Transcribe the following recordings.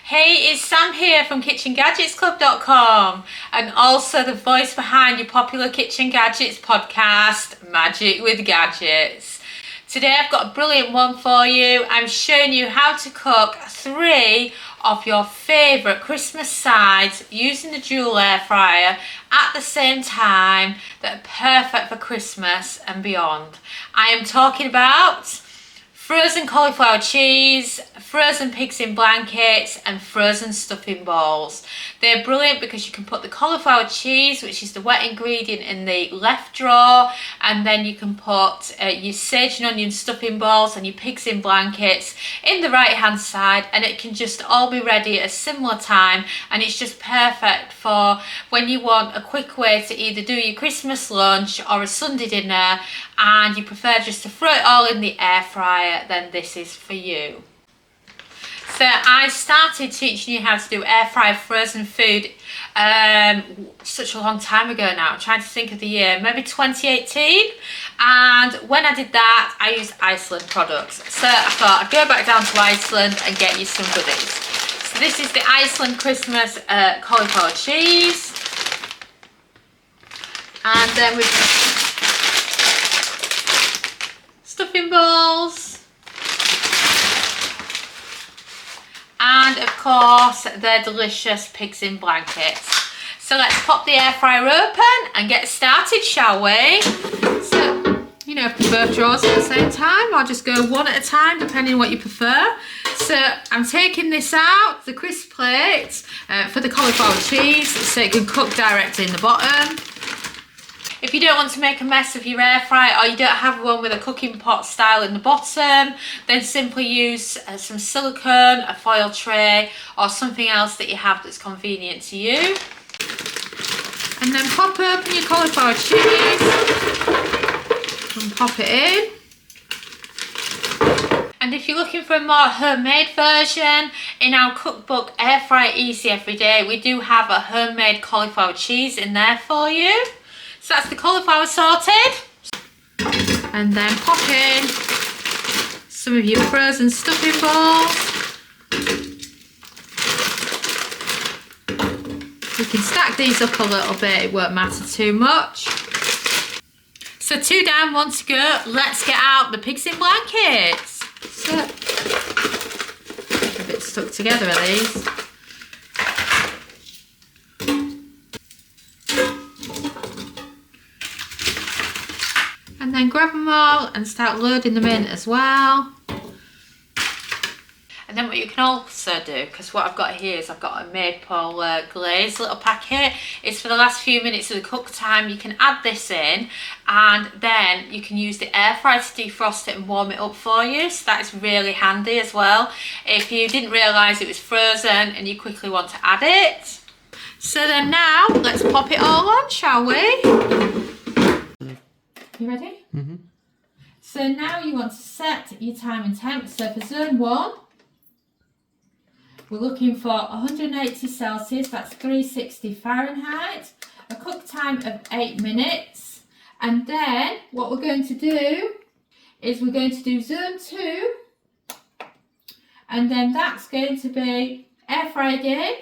Hey, it's Sam here from KitchenGadgetsClub.com and also the voice behind your popular Kitchen Gadgets podcast, Magic with Gadgets. Today I've got a brilliant one for you. I'm showing you how to cook 3 of your favourite Christmas sides using the dual air fryer at the same time that are perfect for Christmas and beyond. I am talking about frozen cauliflower cheese, frozen pigs in blankets and frozen stuffing balls. They're brilliant because you can put the cauliflower cheese, which is the wet ingredient, in the left drawer, and then you can put your sage and onion stuffing balls and your pigs in blankets in the right hand side, and it can just all be ready at a similar time, and it's just perfect for when you want a quick way to either do your Christmas lunch or a Sunday dinner and you prefer just to throw it all in the air fryer. Then this is for you. So I started teaching you how to do air fry frozen food such a long time ago now. I'm trying to think of the year, maybe 2018. And when I did that, I used Iceland products. So I thought I'd go back down to Iceland and get you some goodies. So this is the Iceland Christmas cauliflower cheese. And then we've stuffing balls. And of course, they're delicious pigs in blankets. So let's pop the air fryer open and get started, shall we? So, you know, both drawers at the same time, or just go one at a time, depending on what you prefer. So I'm taking this out, the crisp plate, for the cauliflower cheese, so it can cook directly in the bottom. If you don't want to make a mess of your air fryer, or you don't have one with a cooking pot style in the bottom, then simply use some silicone, a foil tray, or something else that you have that's convenient to you. And then pop open your cauliflower cheese and pop it in. And if you're looking for a more homemade version, in our cookbook Air Fry Easy Every Day, we do have a homemade cauliflower cheese in there for you. So that's the cauliflower sorted. And then pop in some of your frozen stuffing balls. You can stack these up a little bit, it won't matter too much. So 2 down, 1 to go. Let's get out the pigs in blankets. So, a bit stuck together are these. And then grab them all and start loading them in as well. And then what you can also do, because what I've got here is I've got a maple glaze little packet. It's for the last few minutes of the cook time. You can add this in and then you can use the air fryer to defrost it and warm it up for you. So that is really handy as well if you didn't realise it was frozen and you quickly want to add it. So then now let's pop it all on, shall we? You ready? Mm-hmm. So now you want to set your time and temp. So for zone 1, we're looking for 180 Celsius, that's 360 Fahrenheit, a cook time of 8 minutes. And then what we're going to do is we're going to do zone 2, and then that's going to be air fry again,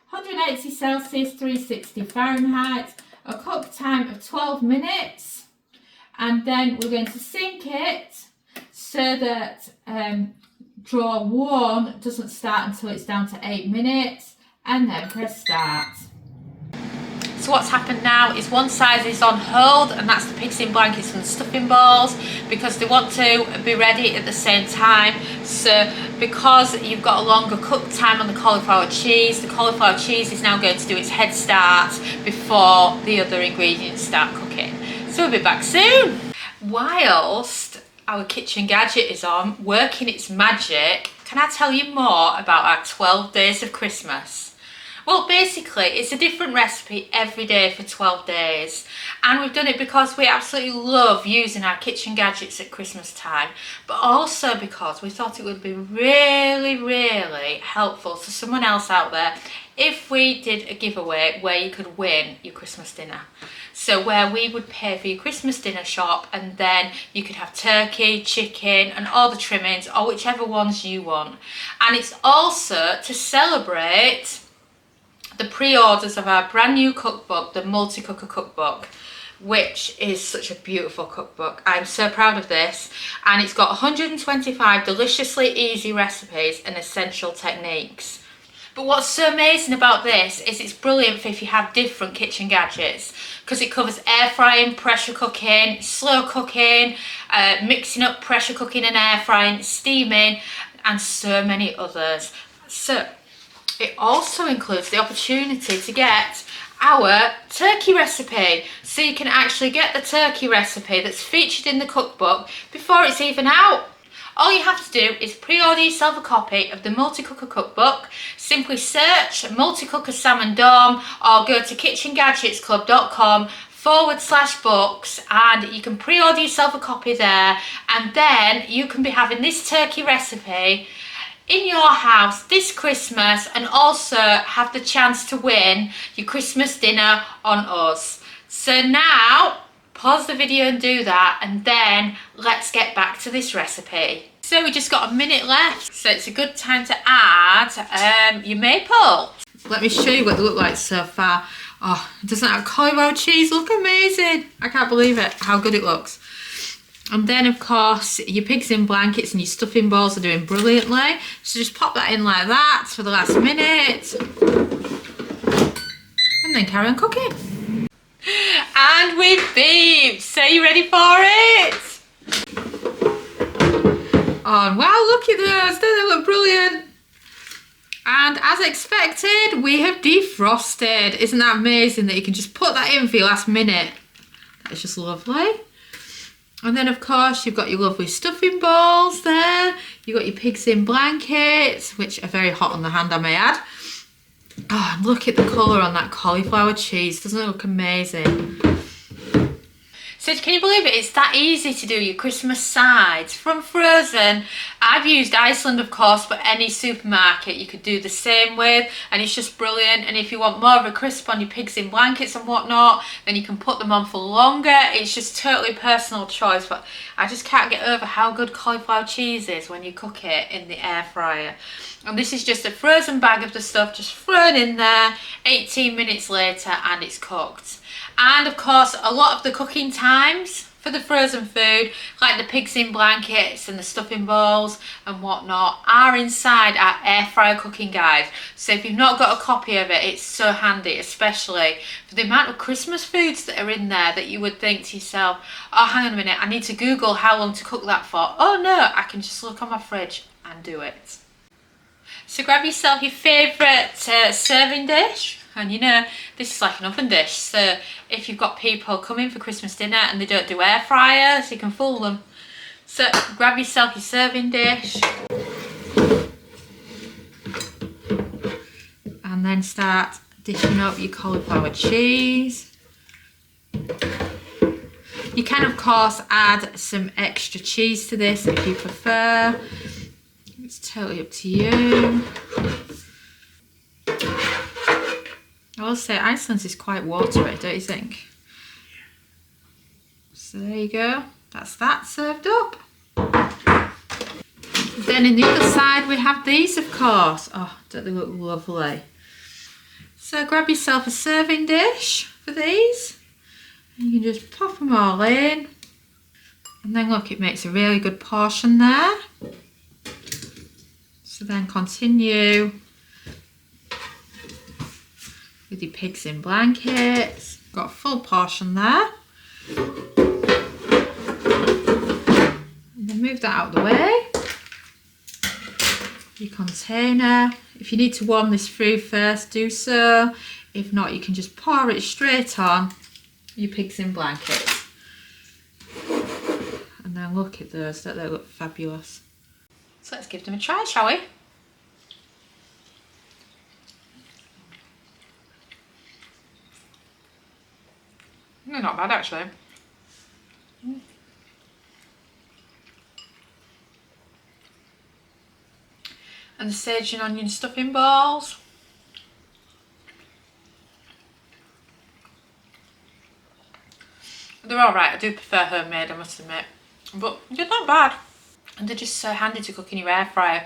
180 Celsius, 360 Fahrenheit, a cook time of 12 minutes, and then we're going to sync it so that drawer 1 doesn't start until it's down to 8 minutes, and then press start. So what's happened now is one side is on hold, and that's the pigs in blankets and the stuffing balls, because they want to be ready at the same time. So because you've got a longer cook time on the cauliflower cheese is now going to do its head start before the other ingredients start cooking. So we'll be back soon. Whilst our kitchen gadget is on, working its magic, can I tell you more about our 12 days of Christmas? Well, basically, it's a different recipe every day for 12 days. And we've done it because we absolutely love using our kitchen gadgets at Christmas time, but also because we thought it would be really, really helpful to someone else out there if we did a giveaway where you could win your Christmas dinner. So where we would pay for your Christmas dinner shop, and then you could have turkey, chicken and all the trimmings, or whichever ones you want. And it's also to celebrate the pre-orders of our brand new cookbook, the Multi-Cooker Cookbook, which is such a beautiful cookbook. I'm so proud of this, and it's got 125 deliciously easy recipes and essential techniques. But what's so amazing about this is it's brilliant for if you have different kitchen gadgets, because it covers air frying, pressure cooking, slow cooking, mixing up pressure cooking and air frying, steaming, and so many others. So it also includes the opportunity to get our turkey recipe, so you can actually get the turkey recipe that's featured in the cookbook before it's even out. All you have to do is pre-order yourself a copy of the Multi-Cooker Cookbook. Simply search Multi-Cooker Salmon Dome or go to KitchenGadgetsClub.com/books, and you can pre-order yourself a copy there, and then you can be having this turkey recipe in your house this Christmas, and also have the chance to win your Christmas dinner on us. So now pause the video and do that, and then let's get back to this recipe. So we just got a minute left, so it's a good time to add your maple. Let me show you what they look like so far. Oh, doesn't that cauliflower cheese look amazing? I can't believe it, how good it looks. And then of course your pigs in blankets and your stuffing balls are doing brilliantly. So just pop that in like that for the last minute, and then carry on cooking. And we've beeped. So you ready for it? Oh wow, look at those, don't they look brilliant? And as expected, we have defrosted. Isn't that amazing that you can just put that in for your last minute? That's just lovely. And then of course you've got your lovely stuffing balls there. You've got your pigs in blankets, which are very hot on the hand, I may add. Oh, and look at the colour on that cauliflower cheese. Doesn't it look amazing? So can you believe it? It's that easy to do your Christmas sides from frozen. I've used Iceland, of course, but any supermarket you could do the same with, and it's just brilliant. And if you want more of a crisp on your pigs in blankets and whatnot, then you can put them on for longer. It's just totally personal choice, but I just can't get over how good cauliflower cheese is when you cook it in the air fryer. And this is just a frozen bag of the stuff just thrown in there, 18 minutes later, and it's cooked. And of course, a lot of the cooking times for the frozen food, like the pigs in blankets and the stuffing balls and whatnot, are inside our air fryer cooking guide. So if you've not got a copy of it, it's so handy, especially for the amount of Christmas foods that are in there that you would think to yourself, oh, hang on a minute, I need to Google how long to cook that for. Oh no, I can just look on my fridge and do it. So grab yourself your favourite serving dish. And you know, this is like an oven dish, so if you've got people coming for Christmas dinner and they don't do air fryers, you can fool them. So grab yourself your serving dish, and then start dishing up your cauliflower cheese. You can of course add some extra cheese to this if you prefer. It's totally up to you. I will say Iceland's is quite watery, don't you think? So there you go, that's that served up. Then in the other side we have these, of course. Oh, don't they look lovely? So grab yourself a serving dish for these, and you can just pop them all in. And then look, it makes a really good portion there. So then continue with your pigs in blankets. Got a full portion there. And then move that out of the way. Your container. If you need to warm this through first, do so. If not, you can just pour it straight on your pigs in blankets. And then look at those, don't they look fabulous? So let's give them a try, shall we? They're not bad actually. And the sage and onion stuffing balls. they're alright. I do prefer homemade, I must admit. But they're not bad. And they're just so handy to cook in your air fryer.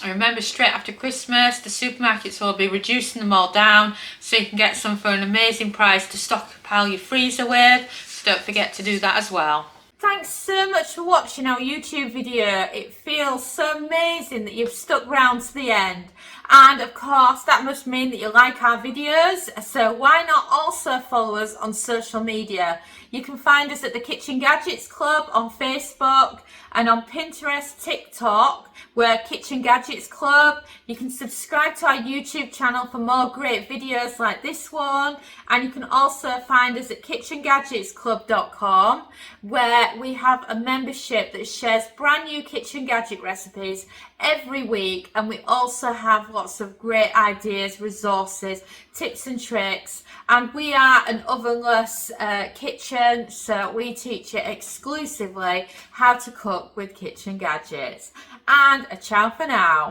I remember straight after Christmas, the supermarkets will be reducing them all down so you can get some for an amazing price to stockpile your freezer with. So don't forget to do that as well. Thanks so much for watching our YouTube video. It feels so amazing that you've stuck around to the end. And of course, that must mean that you like our videos. So why not also follow us on social media? You can find us at the Kitchen Gadgets Club on Facebook and on Pinterest, TikTok. We're Kitchen Gadgets Club. You can subscribe to our YouTube channel for more great videos like this one. And you can also find us at KitchenGadgetsClub.com, where we have a membership that shares brand new kitchen gadget recipes every week. And we also have lots of great ideas, resources, tips and tricks. And we are an ovenless kitchen, so we teach you exclusively how to cook with kitchen gadgets. And a ciao for now.